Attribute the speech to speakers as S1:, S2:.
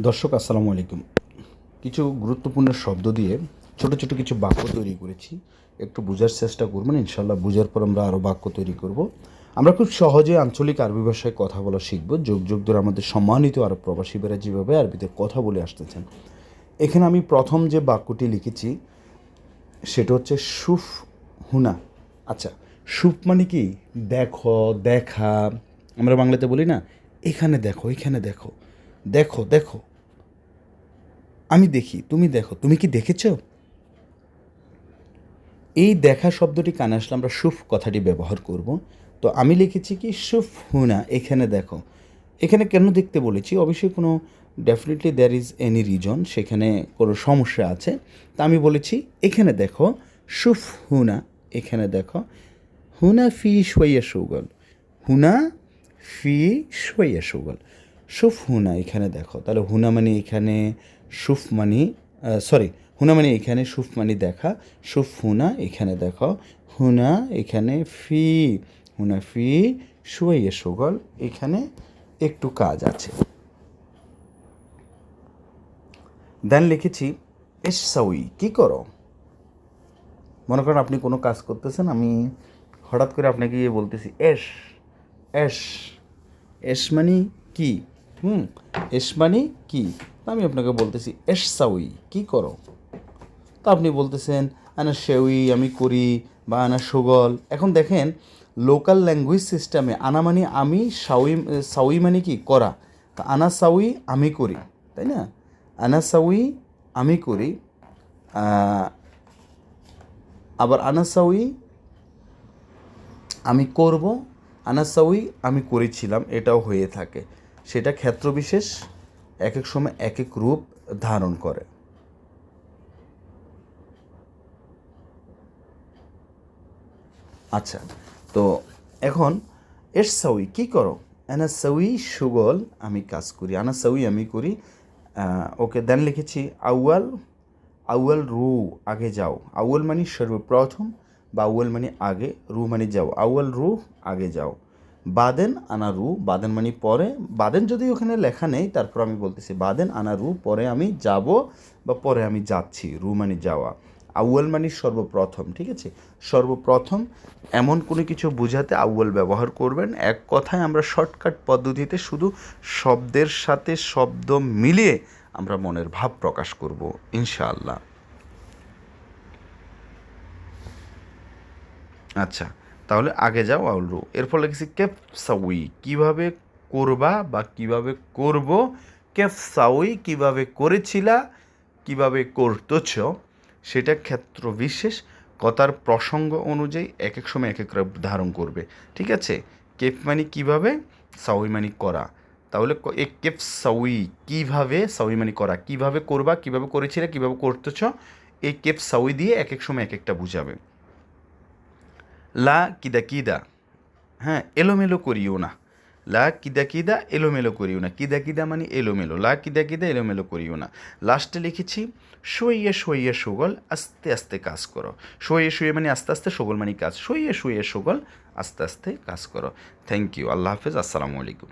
S1: দর্শক আসসালামু আলাইকুম। কিছু গুরুত্বপূর্ণ শব্দ দিয়ে ছোট ছোট কিছু বাক্য তৈরি করেছি। একটু বোঝার চেষ্টা করবেন, ইনশাআল্লাহ বোঝার পর আমরা আরও বাক্য তৈরি করব। আমরা খুব সহজে আঞ্চলিক আরবি ভাষায় কথা বলা শিখব। যুগ যুগ ধরে আমাদের সম্মানিত আরব প্রবাসীরা যেভাবে আরবিতে কথা বলে আসতেছেন। এখানে আমি প্রথম যে বাক্যটি লিখেছি সেটা হচ্ছে শুফ হুনা। আচ্ছা, শুফ মানে কি? দেখো, দেখা। আমরা বাংলাতে বলি না, এখানে দেখো, এখানে দেখো, দেখো দেখো, আমি দেখি, তুমি দেখো, তুমি কি দেখেছো? এই দেখা শব্দটি কানে আসলে আমরা শুফ কথাটি ব্যবহার করব। তো আমি লিখেছি কি শুফ হুনা, এখানে দেখো। এখানে কেন দেখতে বলেছি? অবশ্যই কোনো definitely there is any reason, সেখানে কোনো সমস্যা আছে। তা আমি বলেছি এখানে দেখো, শুফ হুনা, এখানে দেখো। হুনা ফি শোয়া সুগল, হুনা ফি শোয়া সুগল, শুফ হুনা, এখানে দেখো। তাহলে হুনা মানে এখানে, শুফ মানে সরি, হুনা মানে এখানে, শুফ মানে দেখা। শুফ হুনা, এখানে দেখো। হুনা এখানে, ফি হুনা ফি শোয়া সুগল, এখানে একটু কাজ আছে। দেন লিখেছি এস সাউই, কী করো? মনে করেন আপনি কোনো কাজ করতেছেন, আমি হঠাৎ করে আপনাকে গিয়ে বলতেছি এস, এস, এস মানে কি? হুম, এস মানে কি? তা আমি আপনাকে বলতেছি এস সাউই, কী করো? তা আপনি বলতেছেন আনা সেউই, আমি করি, বা আনা সুগল। এখন দেখেন, লোকাল ল্যাঙ্গুয়েজ সিস্টেমে আনা মানে আমি, সাউই, সাউই মানে কি? করা। তা আনা সাউই, আমি করি, তাই না? আনা সাউই, আমি করি। আবার আনা সাউই, আমি করব। আনা সাউই, আমি করেছিলাম, এটাও হয়ে থাকে। সেটা ক্ষেত্রবিশেষ এক এক সময় এক এক রূপ ধারণ করে। আচ্ছা, তো এখন এর সাউই, কী করো? আনা সাউই সুগল, আমি কাজ করি। আনা সাউই, আমি করি। ওকে, দেন লিখেছি আউয়াল, আউয়াল রু, আগে যাও। আউয়াল মানে সর্বপ্রথম, বা আউয়াল মানে আগে, রু মানে যাও। আউয়াল রু, আগে যাও। বাদেন আনা রু, বাদেন মানে পরে। বাদেন যদি ওখানে লেখা নেই, তারপর আমি বলতেছি বাদেন আনা রু, পরে আমি যাব, বা পরে আমি যাচ্ছি। রু মানে যাওয়া। আউয়াল মানে সর্বপ্রথম, ঠিক আছে? সর্বপ্রথম এমন কোনো কিছু বোঝাতে আউয়াল ব্যবহার করবেন। এক কথায় আমরা শর্টকাট পদ্ধতিতে শুধু শব্দের সাথে শব্দ মিলিয়ে আমরা মনের ভাব প্রকাশ করব ইনশাআল্লাহ। আচ্ছা, তাহলে আগে যাও আউল রু। এরপর লিখেছি কেফ সাউই, কীভাবে করবা বা কীভাবে করব। কেফ সাউই, কীভাবে করেছিলা, কীভাবে করতেছ। সেটা ক্ষেত্র বিশেষ কথার প্রসঙ্গ অনুযায়ী এক এক সময় এক এক রূপ ধারণ করবে, ঠিক আছে? কেফ মানে কীভাবে, সাউই মানে করা। তাহলে এ কেফ সাউই, কীভাবে, সাউই মানে করা, কীভাবে করবা, কীভাবে করেছিলে, কীভাবে করতেছ। এই কেফ সাউই দিয়ে এক এক সময় এক একটা বুঝাবে। লা কিদা কিদা, হ্যাঁ, এলোমেলো করিও না। লা কিদা কিদা, এলোমেলো করিও না। কিদা কিদা মানে এলোমেলো, লা কিদা কিদা, এলোমেলো করিও না। লাস্টে লিখেছি সইয়ে সইয়ে সুগল, আস্তে আস্তে কাজ করো। সইয়ে শুয়ে মানে আস্তে আস্তে, সুগল মানে কাজ। সইয়ে শুয়ে সুগল, আস্তে আস্তে কাজ করো। থ্যাংক ইউ, আল্লাহ হাফেজ, আসসালামু আলাইকুম।